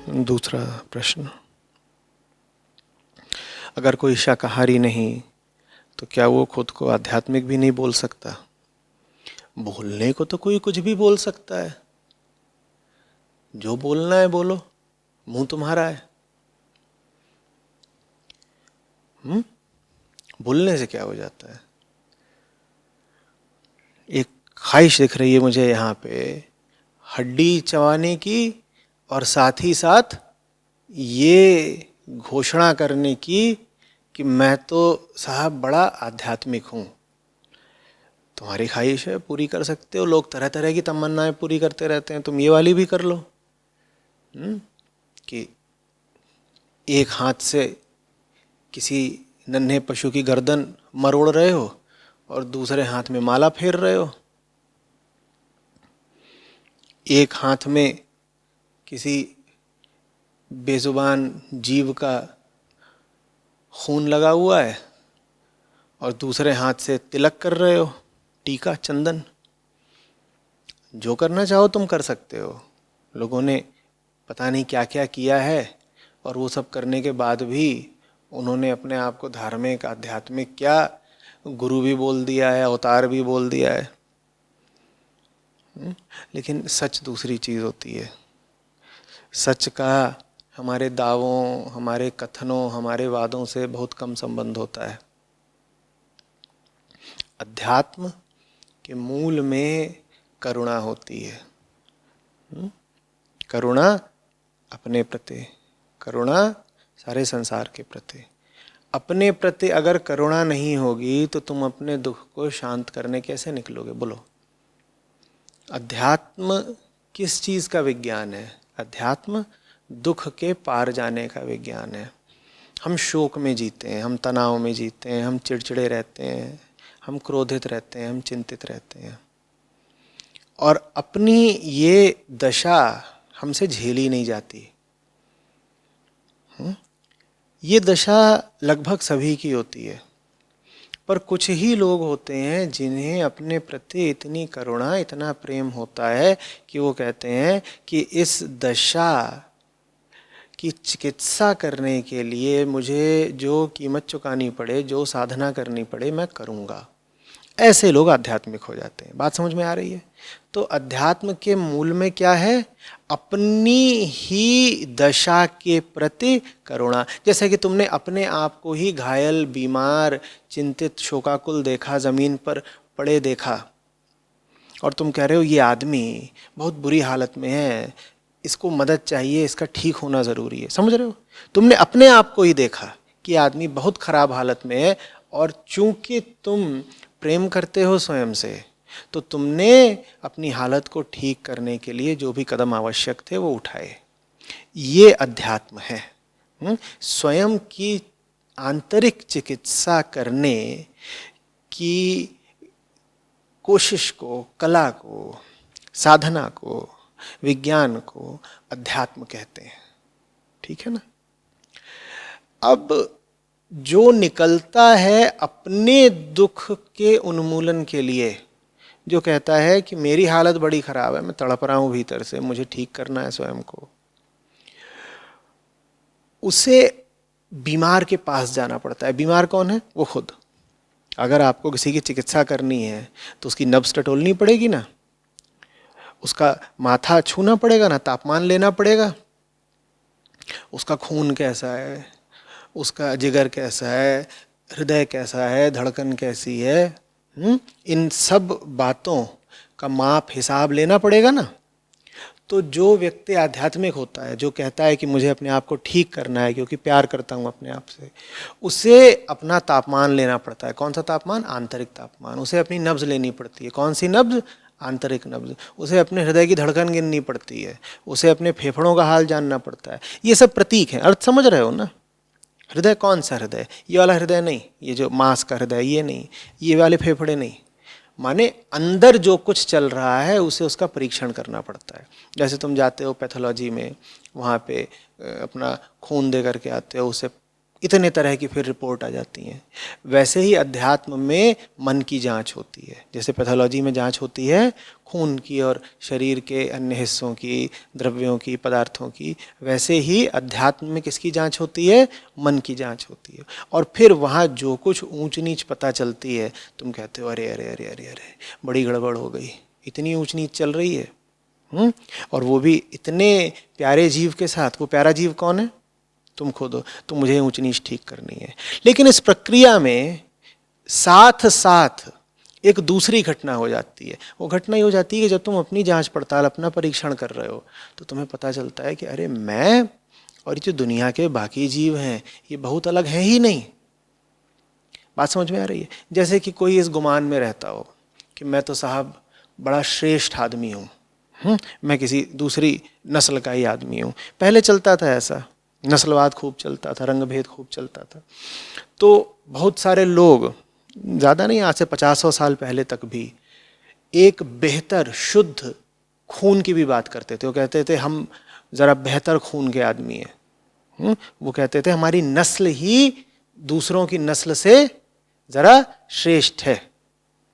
दूसरा प्रश्न, अगर कोई शाकाहारी नहीं तो क्या वो खुद को आध्यात्मिक भी नहीं बोल सकता? बोलने को तो कोई कुछ भी बोल सकता है, जो बोलना है बोलो, मुंह तुम्हारा है। बोलने से क्या हो जाता है? एक ख्वाहिश दिख रही है मुझे यहाँ पे, हड्डी चबाने की और साथ ही साथ ये घोषणा करने की कि मैं तो साहब बड़ा आध्यात्मिक हूँ। तुम्हारी ख्वाहिश है, पूरी कर सकते हो। लोग तरह तरह की तमन्नाएं पूरी करते रहते हैं, तुम ये वाली भी कर लो। कि एक हाथ से किसी नन्हे पशु की गर्दन मरोड़ रहे हो और दूसरे हाथ में माला फेर रहे हो। एक हाथ में किसी बेजुबान जीव का खून लगा हुआ है और दूसरे हाथ से तिलक कर रहे हो, टीका चंदन। जो करना चाहो तुम कर सकते हो। लोगों ने पता नहीं क्या क्या किया है और वो सब करने के बाद भी उन्होंने अपने आप को धार्मिक आध्यात्मिक क्या गुरु भी बोल दिया है, अवतार भी बोल दिया है। लेकिन सच दूसरी चीज़ होती है। सच का हमारे दावों, हमारे कथनों, हमारे वादों से बहुत कम संबंध होता है। अध्यात्म के मूल में करुणा होती है। करुणा अपने प्रति, करुणा सारे संसार के प्रति। अपने प्रति अगर करुणा नहीं होगी तो तुम अपने दुख को शांत करने कैसे निकलोगे? बोलो। अध्यात्म किस चीज़ का विज्ञान है? अध्यात्म दुख के पार जाने का विज्ञान है। हम शोक में जीते हैं, हम तनाव में जीते हैं, हम चिड़चिड़े रहते हैं, हम क्रोधित रहते हैं, हम चिंतित रहते हैं और अपनी ये दशा हमसे झेली नहीं जाती। ये दशा लगभग सभी की होती है, पर कुछ ही लोग होते हैं जिन्हें अपने प्रति इतनी करुणा, इतना प्रेम होता है कि वो कहते हैं कि इस दशा की चिकित्सा करने के लिए मुझे जो कीमत चुकानी पड़े, जो साधना करनी पड़े, मैं करूँगा। ऐसे लोग आध्यात्मिक हो जाते हैं। बात समझ में आ रही है? तो अध्यात्म के मूल में क्या है? अपनी ही दशा के प्रति करुणा। जैसे कि तुमने अपने आप को ही घायल, बीमार, चिंतित, शोकाकुल देखा, जमीन पर पड़े देखा और तुम कह रहे हो ये आदमी बहुत बुरी हालत में है, इसको मदद चाहिए, इसका ठीक होना ज़रूरी है। समझ रहे हो? तुमने अपने आप को ही देखा कि आदमी बहुत खराब हालत में है और चूंकि तुम प्रेम करते हो स्वयं से, तो तुमने अपनी हालत को ठीक करने के लिए जो भी कदम आवश्यक थे वो उठाए। ये अध्यात्म है। स्वयं की आंतरिक चिकित्सा करने की कोशिश को, कला को, साधना को, विज्ञान को अध्यात्म कहते हैं। ठीक है ना? अब जो निकलता है अपने दुख के उन्मूलन के लिए, जो कहता है कि मेरी हालत बड़ी खराब है, मैं तड़प रहा हूं भीतर से, मुझे ठीक करना है स्वयं को, उसे बीमार के पास जाना पड़ता है। बीमार कौन है? वो खुद। अगर आपको किसी की चिकित्सा करनी है तो उसकी नब्ज टटोलनी पड़ेगी ना, उसका माथा छूना पड़ेगा ना, तापमान लेना पड़ेगा, उसका खून कैसा है, उसका जिगर कैसा है, हृदय कैसा है, धड़कन कैसी है, इन सब बातों का माप हिसाब लेना पड़ेगा ना। तो जो व्यक्ति आध्यात्मिक होता है, जो कहता है कि मुझे अपने आप को ठीक करना है क्योंकि प्यार करता हूँ अपने आप से, उसे अपना तापमान लेना पड़ता है। कौन सा तापमान? आंतरिक तापमान। उसे अपनी नब्ज लेनी पड़ती है। कौन सी नब्ज? आंतरिक नब्ज। उसे अपने हृदय की धड़कन गिननी पड़ती है, उसे अपने फेफड़ों का हाल जानना पड़ता है। ये सब प्रतीक हैं। अर्थ समझ रहे हो ना? हृदय कौन सा हृदय? ये वाला हृदय नहीं, ये जो मांस का हृदय ये नहीं, ये वाले फेफड़े नहीं। माने अंदर जो कुछ चल रहा है उसे उसका परीक्षण करना पड़ता है। जैसे तुम जाते हो पैथोलॉजी में, वहाँ पे अपना खून दे करके आते हो, उसे इतने तरह की फिर रिपोर्ट आ जाती हैं। वैसे ही अध्यात्म में मन की जांच होती है, जैसे पैथोलॉजी में जांच होती है खून की और शरीर के अन्य हिस्सों की, द्रव्यों की, पदार्थों की, वैसे ही अध्यात्म में किसकी जांच होती है? मन की जांच होती है। और फिर वहाँ जो कुछ ऊंच नीच पता चलती है, तुम कहते हो अरे अरे अरे अरे अरे बड़ी गड़बड़ हो गई, इतनी ऊंच नीच चल रही है। और वो भी इतने प्यारे जीव के साथ। वो प्यारा जीव कौन है? तुम खुद हो। तो मुझे ऊंच नीच ठीक करनी है। लेकिन इस प्रक्रिया में साथ साथ एक दूसरी घटना हो जाती है। वो घटना ये हो जाती है कि जब तुम अपनी जांच पड़ताल, अपना परीक्षण कर रहे हो, तो तुम्हें पता चलता है कि अरे मैं और ये जो दुनिया के बाकी जीव हैं ये बहुत अलग हैं ही नहीं। बात समझ में आ रही है? जैसे कि कोई इस गुमान में रहता हो कि मैं तो साहब बड़ा श्रेष्ठ आदमी हूँ, मैं किसी दूसरी नस्ल का ही आदमी हूँ। पहले चलता था ऐसा, नस्लवाद खूब चलता था, रंगभेद खूब चलता था। तो बहुत सारे लोग, ज़्यादा नहीं, आज से 50-100 साल पहले तक भी, एक बेहतर शुद्ध खून की भी बात करते थे। वो कहते थे हम ज़रा बेहतर खून के आदमी हैं। वो कहते थे हमारी नस्ल ही दूसरों की नस्ल से ज़रा श्रेष्ठ है।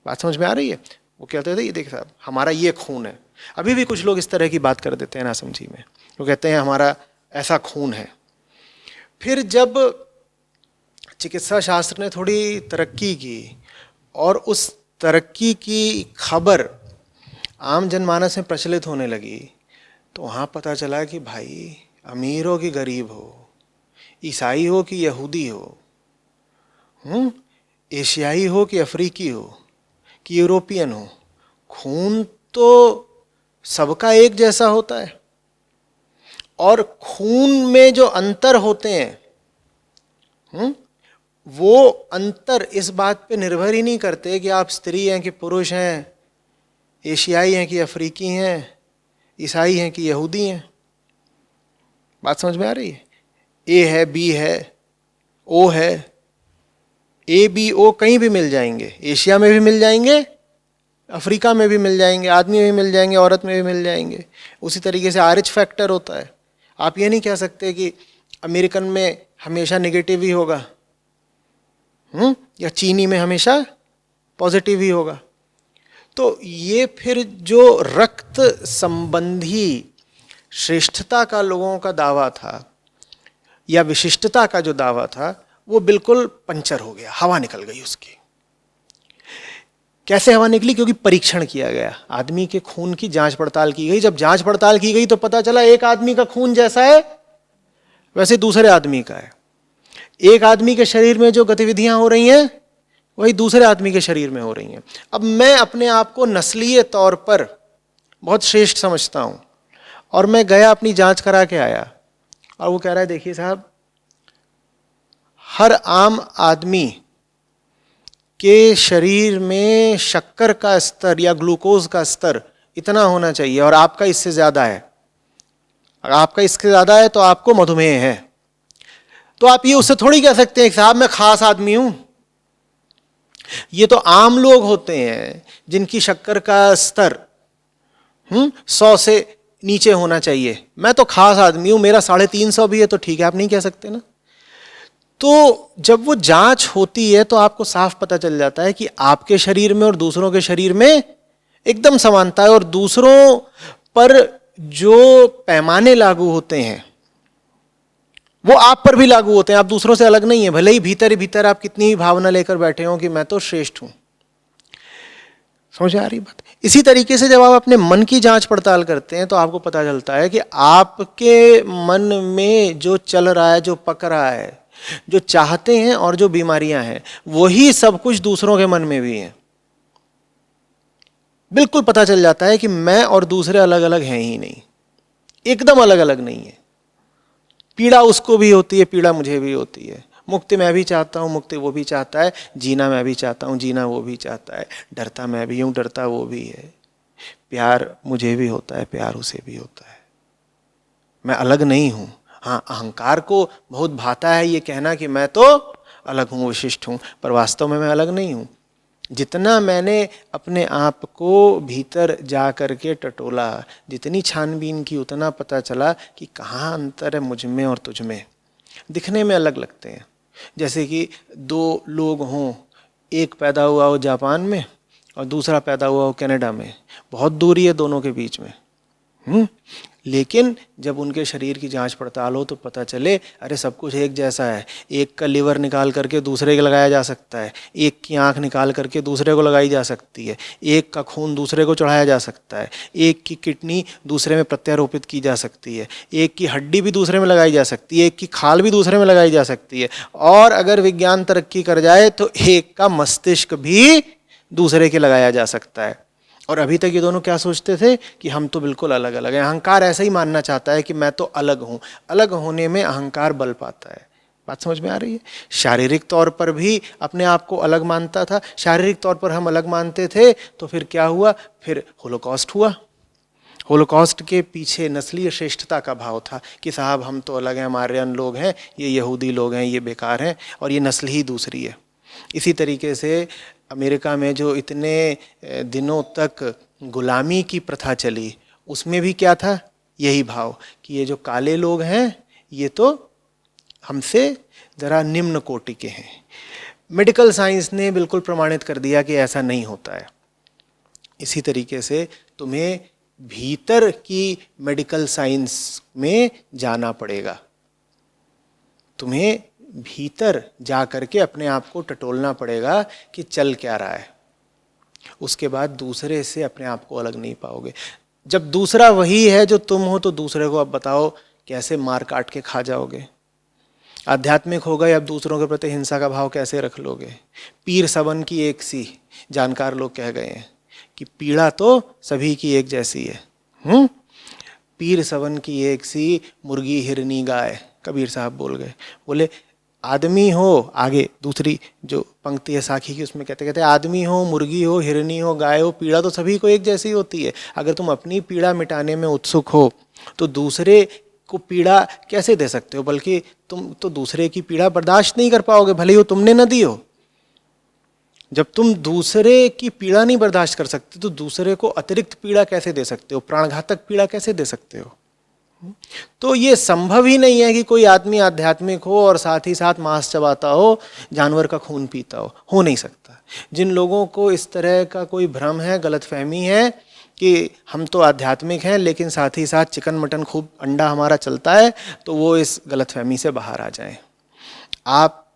बात समझ में आ रही है? वो कहते थे ये देख साहब हमारा ये खून है। अभी भी कुछ लोग इस तरह की बात कर देते हैं नासमझी में। वो कहते हैं हमारा ऐसा खून है। फिर जब चिकित्सा शास्त्र ने थोड़ी तरक्की की और उस तरक्की की खबर आम जनमानस में प्रचलित होने लगी, तो वहाँ पता चला कि भाई अमीर हो कि गरीब हो, ईसाई हो कि यहूदी हो, एशियाई हो कि अफ्रीकी हो कि यूरोपियन हो, खून तो सबका एक जैसा होता है। और खून में जो अंतर होते हैं, वो अंतर इस बात पे निर्भर ही नहीं करते कि आप स्त्री हैं कि पुरुष हैं, एशियाई हैं कि अफ्रीकी हैं, ईसाई हैं कि यहूदी हैं। बात समझ में आ रही है? ए है, बी है, ओ है, ए बी ओ कहीं भी मिल जाएंगे, एशिया में भी मिल जाएंगे, अफ्रीका में भी मिल जाएंगे, आदमी में भी मिल जाएंगे, औरत में भी मिल जाएंगे। उसी तरीके से आरिच फैक्टर होता है। आप ये नहीं कह सकते कि अमेरिकन में हमेशा नेगेटिव ही होगा, या चीनी में हमेशा पॉजिटिव ही होगा। तो ये फिर जो रक्त संबंधी श्रेष्ठता का लोगों का दावा था या विशिष्टता का जो दावा था, वो बिल्कुल पंचर हो गया, हवा निकल गई उसकी। कैसे हवा निकली? क्योंकि परीक्षण किया गया, आदमी के खून की जांच पड़ताल की गई। जब जांच पड़ताल की गई तो पता चला एक आदमी का खून जैसा है वैसे दूसरे आदमी का है। एक आदमी के शरीर में जो गतिविधियां हो रही हैं वही दूसरे आदमी के शरीर में हो रही हैं। अब मैं अपने आप को नस्लीय तौर पर बहुत श्रेष्ठ समझता हूं और मैं गया अपनी जांच करा के आया और वो कह रहा है देखिए साहब, हर आम आदमी के शरीर में शक्कर का स्तर या ग्लूकोज का स्तर इतना होना चाहिए और आपका इससे ज्यादा है। अगर आपका इससे ज्यादा है तो आपको मधुमेह है। तो आप ये उससे थोड़ी कह सकते हैं साहब मैं खास आदमी हूं। ये तो आम लोग होते हैं जिनकी शक्कर का स्तर 100 से नीचे होना चाहिए। मैं तो खास आदमी हूं, मेरा 350 भी है तो ठीक है, आप नहीं कह सकते ना। तो जब वो जांच होती है तो आपको साफ पता चल जाता है कि आपके शरीर में और दूसरों के शरीर में एकदम समानता है और दूसरों पर जो पैमाने लागू होते हैं वो आप पर भी लागू होते हैं। आप दूसरों से अलग नहीं है, भले ही भीतर ही भीतर आप कितनी ही भावना लेकर बैठे हो कि मैं तो श्रेष्ठ हूं। समझ आ रही बात? इसी तरीके से जब आप अपने मन की जांच पड़ताल करते हैं तो आपको पता चलता है कि आपके मन में जो चल रहा है, जो पक रहा है, जो चाहते हैं और जो बीमारियां हैं, वही सब कुछ दूसरों के मन में भी है। बिल्कुल पता चल जाता है कि मैं और दूसरे अलग अलग हैं ही नहीं, एकदम अलग अलग नहीं है। पीड़ा उसको भी होती है, पीड़ा मुझे भी होती है। मुक्ति मैं भी चाहता हूँ, मुक्ति वो भी चाहता है। जीना मैं भी चाहता हूँ, जीना वो भी चाहता है। डरता मैं भी हूँ, डरता वो भी है। प्यार मुझे भी होता है, प्यार उसे भी होता है। मैं अलग नहीं हूँ। हाँ, अहंकार को बहुत भाता है ये कहना कि मैं तो अलग हूँ, विशिष्ट हूँ, पर वास्तव में मैं अलग नहीं हूँ। जितना मैंने अपने आप को भीतर जा करके टटोला, जितनी छानबीन की, उतना पता चला कि कहाँ अंतर है मुझ में और तुझ में। दिखने में अलग लगते हैं, जैसे कि दो लोग हों, एक पैदा हुआ हो जापान में और दूसरा पैदा हुआ हो कनाडा में, बहुत दूरी है दोनों के बीच में। लेकिन जब उनके शरीर की जांच पड़ताल हो तो पता चले अरे सब कुछ एक जैसा है। एक का लिवर निकाल करके दूसरे को लगाया जा सकता है, एक की आंख निकाल करके दूसरे को लगाई जा सकती है, एक का खून दूसरे को चढ़ाया जा सकता है, एक की किडनी दूसरे में प्रत्यारोपित की जा सकती है, एक की हड्डी भी दूसरे में लगाई जा सकती है, एक की खाल भी दूसरे में लगाई जा सकती है, और अगर विज्ञान तरक्की कर जाए तो एक का मस्तिष्क भी दूसरे के लगाया जा सकता है। और अभी तक ये दोनों क्या सोचते थे कि हम तो बिल्कुल अलग अलग हैं। अहंकार ऐसा ही मानना चाहता है कि मैं तो अलग हूँ। अलग होने में अहंकार बल पाता है। बात समझ में आ रही है? शारीरिक तौर पर भी अपने आप को अलग मानता था। शारीरिक तौर पर हम अलग मानते थे तो फिर क्या हुआ? फिर होलोकॉस्ट हुआ। होलोकॉस्ट के पीछे नस्लीय श्रेष्ठता का भाव था कि साहब हम तो अलग हैं, हमारे अन्य लोग हैं, ये यहूदी लोग हैं, ये बेकार हैं, और ये नस्ल ही दूसरी है। इसी तरीके से अमेरिका में जो इतने दिनों तक गुलामी की प्रथा चली, उसमें भी क्या था? यही भाव कि ये जो काले लोग हैं ये तो हमसे ज़रा निम्न कोटि के हैं। मेडिकल साइंस ने बिल्कुल प्रमाणित कर दिया कि ऐसा नहीं होता है। इसी तरीके से तुम्हें भीतर की मेडिकल साइंस में जाना पड़ेगा। तुम्हें भीतर जा करके अपने आप को टटोलना पड़ेगा कि चल क्या रहा है। उसके बाद दूसरे से अपने आप को अलग नहीं पाओगे। जब दूसरा वही है जो तुम हो तो दूसरे को अब बताओ कैसे मार काट के खा जाओगे। आध्यात्मिक हो गए, अब दूसरों के प्रति हिंसा का भाव कैसे रख लोगे। पीर सबन की एक सी, जानकार लोग कह गए हैं कि पीड़ा तो सभी की एक जैसी है। पीर सबन की एक सी, मुर्गी हिरनी गाय, कबीर साहब बोल गए। बोले आदमी हो, आगे दूसरी जो पंक्ति है साखी की उसमें कहते कहते आदमी हो, मुर्गी हो, हिरनी हो, गाय हो, पीड़ा तो सभी को एक जैसी होती है। अगर तुम अपनी पीड़ा मिटाने में उत्सुक हो तो दूसरे को पीड़ा कैसे दे सकते हो? बल्कि तुम तो दूसरे की पीड़ा बर्दाश्त नहीं कर पाओगे, भले ही वो तुमने न दी हो। जब तुम दूसरे की पीड़ा नहीं बर्दाश्त कर सकते तो दूसरे को अतिरिक्त पीड़ा कैसे दे सकते हो? प्राणघातक पीड़ा कैसे दे सकते हो? तो ये संभव ही नहीं है कि कोई आदमी आध्यात्मिक हो और साथ ही साथ मांस चबाता हो, जानवर का खून पीता हो नहीं सकता। जिन लोगों को इस तरह का कोई भ्रम है, गलतफहमी है कि हम तो आध्यात्मिक हैं लेकिन साथ ही साथ चिकन मटन खूब अंडा हमारा चलता है, तो वो इस गलतफहमी से बाहर आ जाएं। आप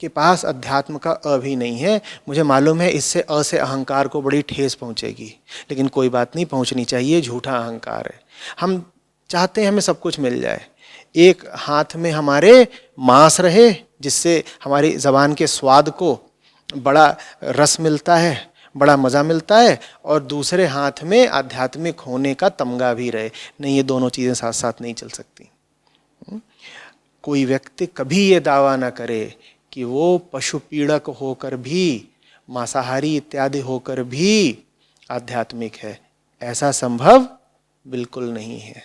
के पास अध्यात्म का अ भी नहीं है। मुझे मालूम है इससे अ से अहंकार को बड़ी ठेस पहुंचेगी, लेकिन कोई बात नहीं, पहुंचनी चाहिए। झूठा अहंकार है। हम चाहते हैं हमें सब कुछ मिल जाए। एक हाथ में हमारे मांस रहे जिससे हमारी ज़बान के स्वाद को बड़ा रस मिलता है, बड़ा मज़ा मिलता है, और दूसरे हाथ में आध्यात्मिक होने का तमगा भी रहे। नहीं, ये दोनों चीज़ें साथ साथ नहीं चल सकती। कोई व्यक्ति कभी ये दावा ना करे कि वो पशु पीड़क होकर भी, मांसाहारी इत्यादि होकर भी आध्यात्मिक है। ऐसा संभव बिल्कुल नहीं है।